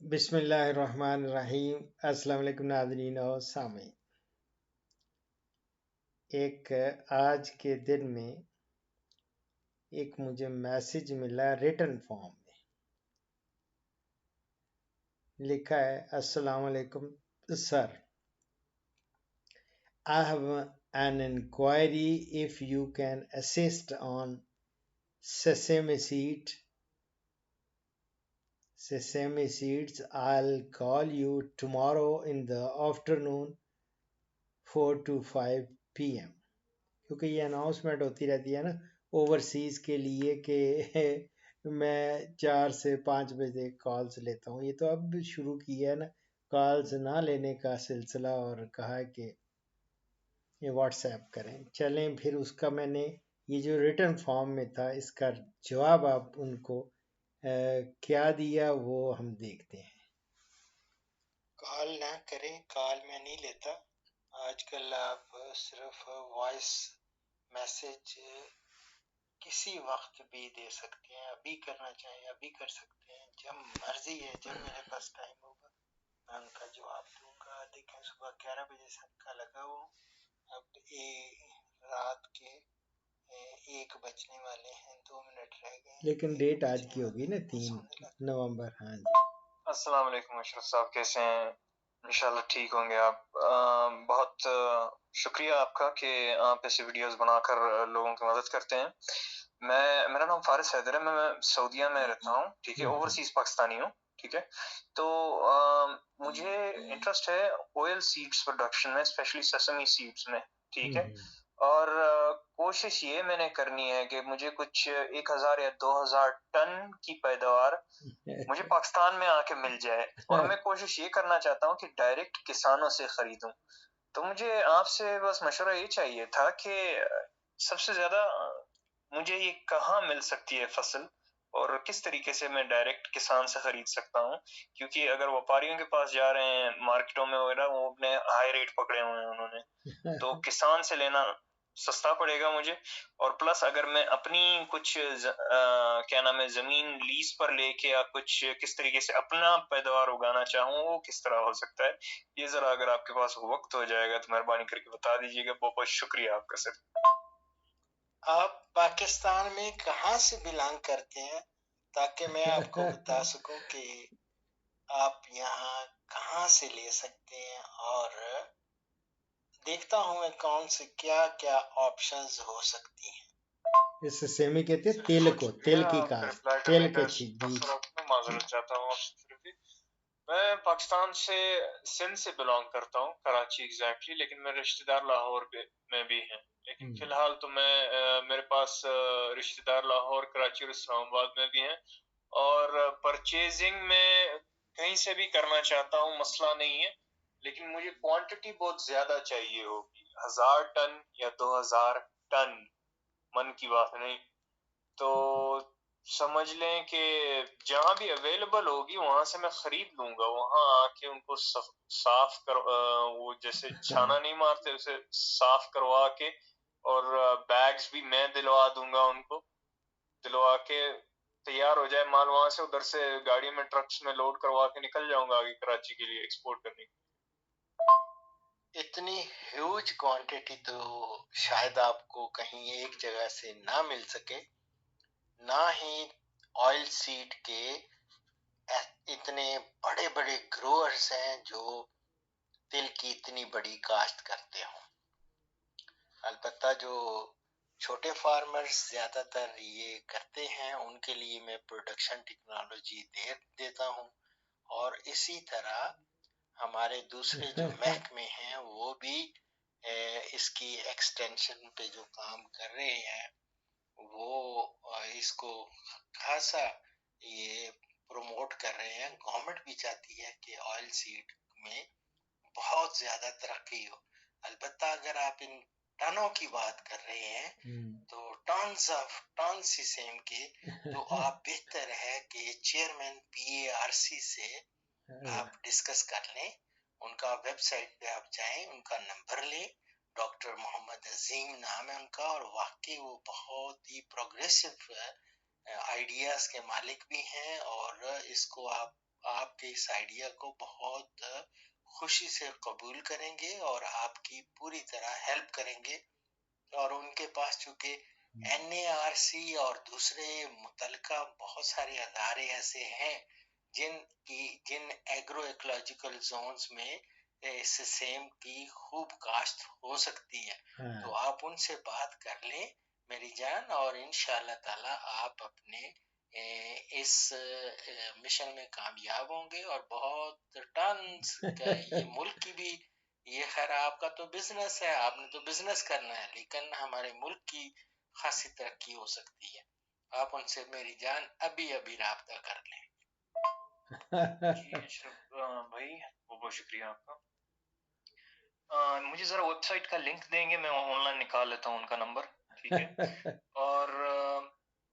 بسم اللہ الرحمن الرحیم۔ السلام علیکم ناظرین اور سامعین۔ ایک آج کے دن میں ایک مجھے میسج ملا ریٹن فارم میں، لکھا ہے السلام علیکم سر، I have an inquiry if you can assist on sesame seeds. I'll call you tomorrow in the afternoon 4 to 5 p.m. کیونکہ یہ اناؤنسمنٹ ہوتی رہتی ہے نا اوورسیز کے لیے کہ میں 4 سے 5 بجے کالز لیتا ہوں۔ یہ تو اب شروع کیا ہے نا کالز نہ لینے کا سلسلہ، اور کہا ہے کہ یہ واٹس ایپ کریں۔ چلیں پھر اس کا میں نے یہ جو ریٹن فارم میں تھا اس کا جواب آپ ان کو کیا دیا وہ ہم دیکھتے ہیں۔ کال نہ کریں، کال میں نہیں لیتا۔ آج کل آپ صرف وائس میسج کسی وقت بھی دے سکتے ہیں، ابھی کرنا چاہیں ابھی کر سکتے ہیں، جب مرضی ہے، جب میرے پاس ٹائم ہوگا میں ان کا جواب دوں گا۔ دیکھیں صبح 11 بجے سے ان کا لگا ہوں، اب رات کے 1 بجنے والے ہیں، 2 منٹ رہ گئے ہیں، لیکن 1 ڈیٹ آج بجنے کی ہوگی والے نا ہیں، 3 سونے لگا۔ نومبر۔ ہاں جی، السلام علیکم اشرف صاحب، کیسے ہیں؟ انشاءاللہ ٹھیک ہوں گے آپ۔ بہت شکریہ آپ کا کہ آپ ایسی ویڈیوز بنا کر لوگوں کی مدد کرتے ہیں۔ میرا نام فارس حیدر ہے، میں سعودیہ میں رہتا ہوں، ٹھیک ہے، اوورسیز پاکستانی ہوں، ٹھیک ہے۔ تو مجھے انٹرسٹ ہے آئل سیڈز پروڈکشن میں، اسپیشلی سیسمی سیڈز میں، ٹھیک ہے۔ اور کوشش یہ میں نے کرنی ہے کہ مجھے کچھ 1000 یا 2000 ٹن کی پیداوار مجھے پاکستان میں آ کے مل جائے، اور میں کوشش یہ کرنا چاہتا ہوں کہ ڈائریکٹ کسانوں سے خریدوں۔ تو مجھے آپ سے بس مشورہ یہ چاہیے تھا کہ سب سے زیادہ مجھے یہ کہاں مل سکتی ہے فصل، اور کس طریقے سے میں ڈائریکٹ کسان سے خرید سکتا ہوں، کیونکہ اگر وپاریوں کے پاس جا رہے ہیں مارکیٹوں میں وغیرہ، وہ اپنے ہائی ریٹ پکڑے ہوئے ہیں انہوں نے، تو کسان سے لینا سستا پڑے گا مجھے۔ اور پلس اگر میں اپنی کچھ کیا نام ہے زمین لیز پر لے کے یا کچھ کس طریقے سے اپنا پیداوار اگانا چاہوں، وہ کس طرح ہو سکتا ہے، یہ ذرا اگر آپ کے پاس وقت ہو جائے گا تو مہربانی کر کے بتا دیجیے گا۔ بہت بہت شکریہ آپ کا سر۔ آپ پاکستان میں کہاں سے بلانگ کرتے ہیں تاکہ میں آپ کو بتا سکوں کہ آپ یہاں کہاں سے لے سکتے ہیں، اور دیکھتا ہوں میں کون سے کیا کیا آپشنز ہو سکتی ہیں۔ اس سے سیمی کہتے ہیں تیل کو، تیل کی کاشت، تیل کے بیج۔ معذرت چاہتا ہوں آپ سے، میں پاکستان سے سندھ سے بلانگ کرتا ہوں، کراچی ایگزیکٹلی، لیکن میرے رشتہ دار لاہور میں بھی ہیں، لیکن فی الحال تو میں میرے پاس رشتہ دار لاہور، کراچی اور اسلام آباد میں بھی ہیں، اور پرچیزنگ میں کہیں سے بھی کرنا چاہتا ہوں، مسئلہ نہیں ہے، لیکن مجھے کوانٹٹی بہت زیادہ چاہیے ہوگی، 1000 ٹن یا 2000 ٹن، من کی بات نہیں۔ تو سمجھ لیں کہ جہاں بھی اویلیبل ہوگی وہاں سے میں خرید لوں گا، وہاں آ کے ان کو صاف وہ جیسے چھانا نہیں مارتے اسے صاف کروا کے، اور بیگز بھی میں دلوا دوں گا ان کو، دلوا کے تیار ہو جائے مال، وہاں سے ادھر سے گاڑی میں ٹرکس میں لوڈ کروا کے نکل جاؤں گا آگے کراچی کے لیے ایکسپورٹ کرنے کے۔ اتنی ہیوج کوانٹٹی تو شاید آپ کو کہیں ایک جگہ سے نہ مل سکے، نہ ہی آئل سیڈ کے اتنے بڑے بڑے گروورز ہیں جو تل کی اتنی بڑی کاشت کرتے ہوں۔ البتہ جو چھوٹے فارمرز زیادہ تر یہ کرتے ہیں، ان کے لیے میں پروڈکشن ٹیکنالوجی دیتا ہوں، اور اسی طرح ہمارے دوسرے جو محکمے ہیں وہ بھی اس کی ایکسٹینشن پہ جو کام کر رہے ہیں، وہ اس کو خاصا یہ پروموٹ کر رہے ہیں۔ گورنمنٹ بھی چاہتی ہے کہ آئل سیڈ میں بہت زیادہ ترقی ہو۔ البتہ اگر آپ ان ٹنوں کی بات کر رہے ہیں تو ٹن سیسیم کے، تو آپ بہتر ہے کہ چیئرمین PARC سے آپ ڈسکس کر لیں، ان کا ویب سائٹ پہ آپ جائیں، ان کا نمبر لیں، ڈاکٹر محمد عظیم نام ہے ان کا، اور واقعی وہ بہت ہی پروگریسو آئیڈیاز کے مالک بھی ہیں، اور اس کو آپ آپ کے اس آئیڈیا کو بہت خوشی سے قبول کریں گے اور آپ کی پوری طرح ہیلپ کریں گے. اور ان کے پاس چونکہ NARC اور دوسرے متعلقہ بہت سارے ادارے ایسے ہیں جن ایگرو ایکولوجیکل زونز میں اس سیم کی خوب کاشت ہو سکتی ہے. تو آپ ان سے بات کر لیں میری جان، اور انشاءاللہ تعالی آپ اپنے اس مشن میں کامیاب ہوں گے، اور بہت ٹنز کا یہ ملک کی بھی، یہ خیر آپ کا تو بزنس ہے، آپ نے تو بزنس کرنا ہے، لیکن ہمارے ملک کی خاصی ترقی ہو سکتی ہے. آپ ان سے میری جان ابھی رابطہ کر لیں. جی اشرف بھائی بہت بہت شکریہ آپ کا. مجھے ذرا ویب سائٹ کا لنک دیں گے، میں آن لائن نکال لیتا ہوں ان کا نمبر، ٹھیک ہے. اور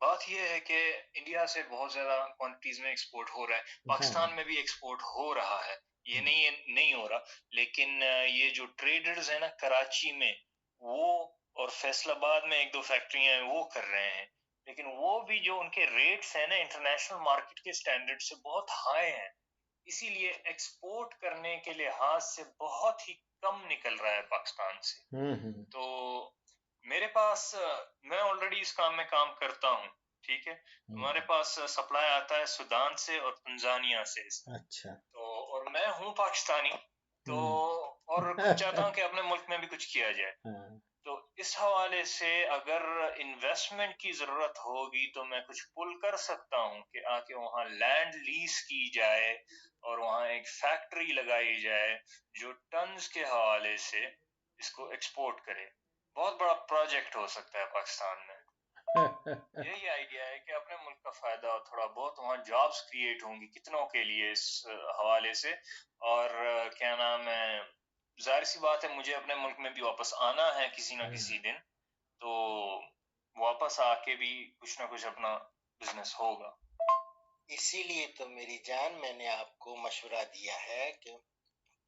بات یہ ہے کہ انڈیا سے بہت زیادہ کوانٹیز میں ایکسپورٹ ہو رہا ہے، پاکستان میں بھی ایکسپورٹ ہو رہا ہے، یہ نہیں ہو رہا، لیکن یہ جو ٹریڈرز ہیں نا کراچی میں، وہ اور فیصل آباد میں ایک دو فیکٹریاں ہیں وہ کر رہے ہیں، لیکن وہ بھی جو ان کے ریٹس ہیں نا انٹرنیشنل مارکیٹ کے سٹینڈرڈ سے بہت ہائی ہیں، اسی لیے ایکسپورٹ کرنے کے لحاظ سے بہت ہی کم نکل رہا ہے پاکستان سے. تو میرے پاس، میں آلریڈی اس کام میں کام کرتا ہوں، ٹھیک ہے. ہمارے پاس سپلائی آتا ہے سودان سے اور تنزانیہ سے. اچھا. تو اور میں ہوں پاکستانی، تو اور چاہتا ہوں کہ اپنے ملک میں بھی کچھ کیا جائے. تو اس حوالے سے اگر انویسٹمنٹ کی ضرورت ہوگی تو میں کچھ پل کر سکتا ہوں کہ آ کے وہاں لینڈ لیز کی جائے اور وہاں ایک فیکٹری لگائی جائے جو ٹنز کے حوالے سے اس کو ایکسپورٹ کرے. بہت بڑا پروجیکٹ ہو سکتا ہے پاکستان میں. یہی آئیڈیا ہے کہ اپنے ملک کا فائدہ اور تھوڑا بہت وہاں جابز کریٹ ہوں گی کتنوں کے لیے اس حوالے سے. اور کیا نام ہے، ظاہر سی بات ہے مجھے اپنے ملک میں بھی واپس آنا ہے کسی نہ کسی دن، تو واپس آ کے بھی کچھ نہ کچھ اپنا بزنس ہوگا. اسی لیے تو میری جان میں نے آپ کو مشورہ دیا ہے کہ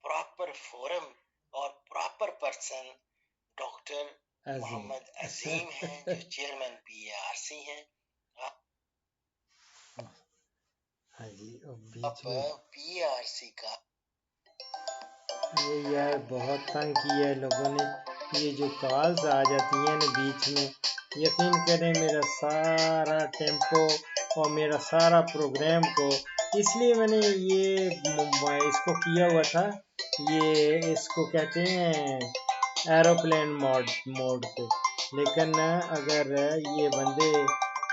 پراپر فورم اور پراپر پرسن ڈاکٹر محمد عظیم ہیں جو چیئرمین PARC ہیں. آپ PARC کا یہ یار بہت تنگ کیا ہے لوگوں نے، یہ جو کالز آ جاتی ہیں نا بیچ میں، یقین کریں میرا سارا ٹیمپو اور میرا سارا پروگرام کو، اس لیے میں نے یہ اس کو کیا ہوا تھا، یہ اس کو کہتے ہیں ایروپلین موڈ پہ. لیکن اگر یہ بندے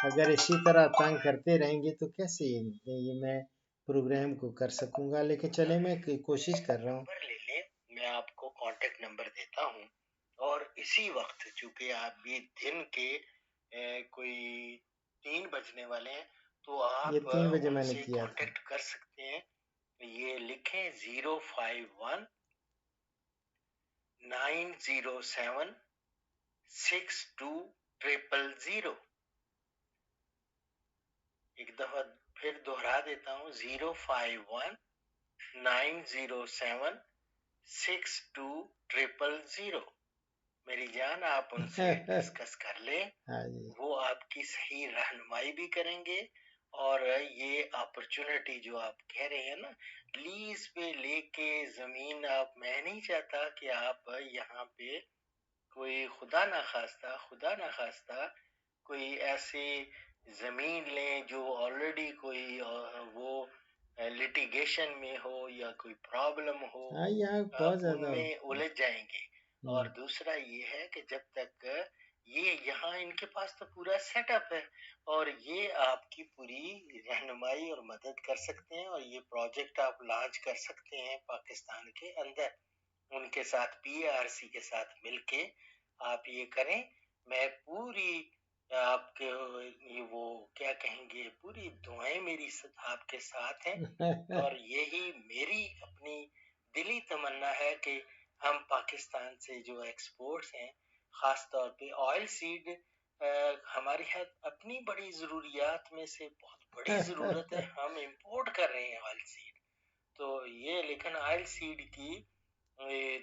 اگر اسی طرح تنگ کرتے رہیں گے تو کیسے یہ میں پروگرام کو کر سکوں گا. لیکن چلے میں کوشش کر رہا ہوں. لے لیں، میں آپ کو کانٹیکٹ نمبر دیتا ہوں، اور اسی وقت چونکہ آپ بھی دن کے کوئی 3 بجنے والے ہیں تو آپ یہ 3 بجے ان میں نے سے کیا تھا. کانٹیکٹ کر سکتے ہیں. یہ لکھیں 051 907 6200. ایک دفعہ پھر دوہرا دیتا ہوں 051 907 6200. میری جان آپ ان سے ڈسکس کر لیں، وہ آپ کی صحیح رہنمائی بھی کریں گے. اور یہ اپرچونٹی جو آپ کہہ رہے ہیں نا لیز پہ لے کے زمین، آپ، میں نہیں چاہتا کہ آپ یہاں پہ کوئی خدا نخواستہ کوئی ایسی زمین لیں جو آلریڈی کوئی وہ لٹیگیشن میں ہو یا کوئی پرابلم ہو، ان میں الجھ جائیں گے. اور دوسرا یہ ہے کہ جب تک یہ یہاں ان کے پاس تو پورا سیٹ اپ ہے اور یہ آپ کی پوری رہنمائی اور مدد کر سکتے ہیں، اور یہ پروجیکٹ آپ لانچ کر سکتے ہیں پاکستان کے اندر. ان کے ساتھ PARC کے ساتھ مل کے آپ یہ کریں. میں پوری آپ کے وہ کیا کہیں گے، پوری دعائیں میری آپ کے ساتھ ہیں، اور یہی میری اپنی دلی تمنا ہے کہ ہم پاکستان سے جو ایکسپورٹس ہیں، خاص طور پہ آئل سیڈ، ہماری اپنی بڑی ضروریات میں سے بہت بڑی ضرورت ہے، ہم امپورٹ کر رہے ہیں آئل سیڈ. تو یہ لیکن آئل سیڈ کی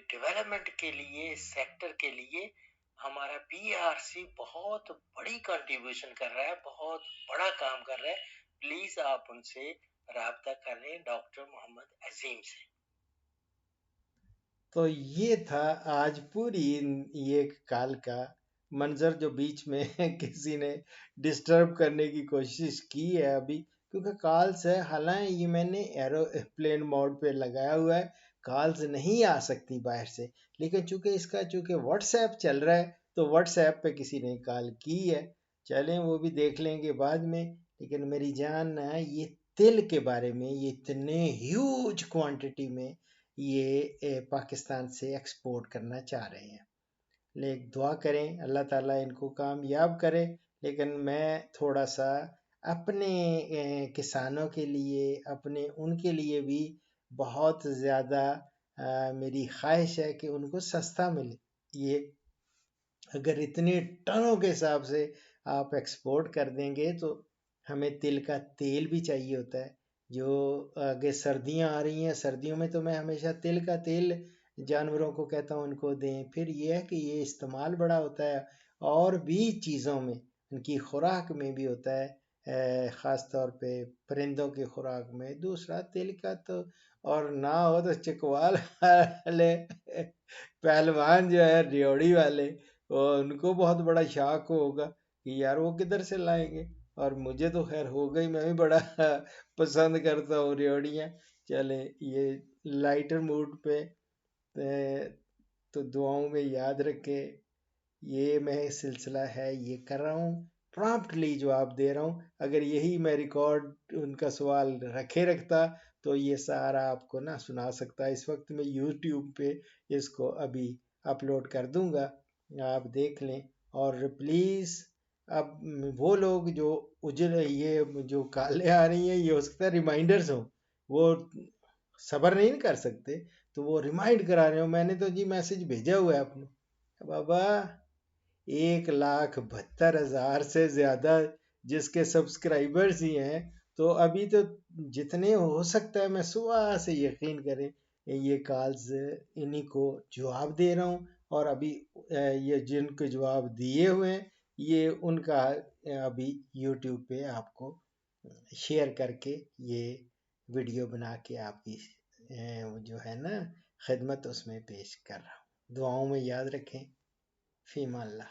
ڈیولپمنٹ کے لیے، سیکٹر کے لیے ہمارا PARC بہت بڑی کنٹریبیوشن کر رہا ہے، بہت بڑا کام کر رہا ہے. پلیز آپ ان سے رابطہ کر لیں ڈاکٹر محمد عظیم سے۔ تو یہ تھا آج پوری یہ کال کا منظر جو بیچ میں کسی نے ڈسٹرب کرنے کی کوشش کی ہے ابھی، کیونکہ کالز ہے، حالانکہ یہ میں نے ایروپلین موڈ پہ لگایا ہوا ہے، کالز نہیں آ سکتی باہر سے، لیکن چونکہ واٹس ایپ چل رہا ہے تو واٹس ایپ پہ کسی نے کال کی ہے، چلیں وہ بھی دیکھ لیں گے بعد میں۔ لیکن میری جان یہ تل کے بارے میں، یہ اتنے ہیوج کوانٹٹی میں یہ پاکستان سے ایکسپورٹ کرنا چاہ رہے ہیں، لیکن دعا کریں اللہ تعالیٰ ان کو کامیاب کرے۔ لیکن میں تھوڑا سا اپنے کسانوں کے لیے، ان کے لیے بھی بہت زیادہ میری خواہش ہے کہ ان کو سستا ملے۔ یہ اگر اتنے ٹنوں کے حساب سے آپ ایکسپورٹ کر دیں گے تو ہمیں تل کا تیل بھی چاہیے ہوتا ہے، جو آگے سردیاں آ رہی ہیں، سردیوں میں تو میں ہمیشہ تل کا تیل جانوروں کو کہتا ہوں ان کو دیں۔ پھر یہ ہے کہ یہ استعمال بڑا ہوتا ہے اور بھی چیزوں میں، ان کی خوراک میں بھی ہوتا ہے، خاص طور پہ پرندوں کی خوراک میں۔ دوسرا تل کا تو، اور نہ ہو تو چکوال والے پہلوان جو ہے ریوڑی والے، ان کو بہت بڑا شاک ہوگا کہ یار وہ کدھر سے لائیں گے، اور مجھے تو خیر ہو گئی، میں بھی بڑا پسند کرتا ہوں ریوڑیاں۔ چلیں یہ لائٹر موڈ پہ تو دعاؤں میں یاد رکھے، یہ میں سلسلہ ہے یہ کر رہا ہوں، پرامپٹلی جواب دے رہا ہوں۔ اگر یہی میں ریکارڈ ان کا سوال رکھتا تو یہ سارا آپ کو نہ سنا سکتا۔ اس وقت میں یوٹیوب پہ اس کو ابھی اپلوڈ کر دوں گا، آپ دیکھ لیں۔ اور پلیز اب وہ لوگ جو یہ جو کالیں آ رہی ہیں، یہ ہو سکتا ہے ریمائنڈرز ہوں، وہ صبر نہیں کر سکتے تو وہ ریمائنڈ کرا رہے ہوں، میں نے تو جی میسج بھیجا ہوا ہے آپ نے بابا 1,72,000 سے زیادہ جس کے سبسکرائبرز ہی ہیں، تو ابھی تو جتنے ہو سکتا ہے میں صبح سے یقین کریں یہ کالز انہی کو جواب دے رہا ہوں، اور ابھی یہ جن کو جواب دیے ہوئے ہیں یہ ان کا ابھی یوٹیوب پہ آپ کو شیئر کر کے یہ ویڈیو بنا کے آپ کی جو ہے نا خدمت اس میں پیش کر رہا ہوں۔ دعاؤں میں یاد رکھیں، فی امان اللہ۔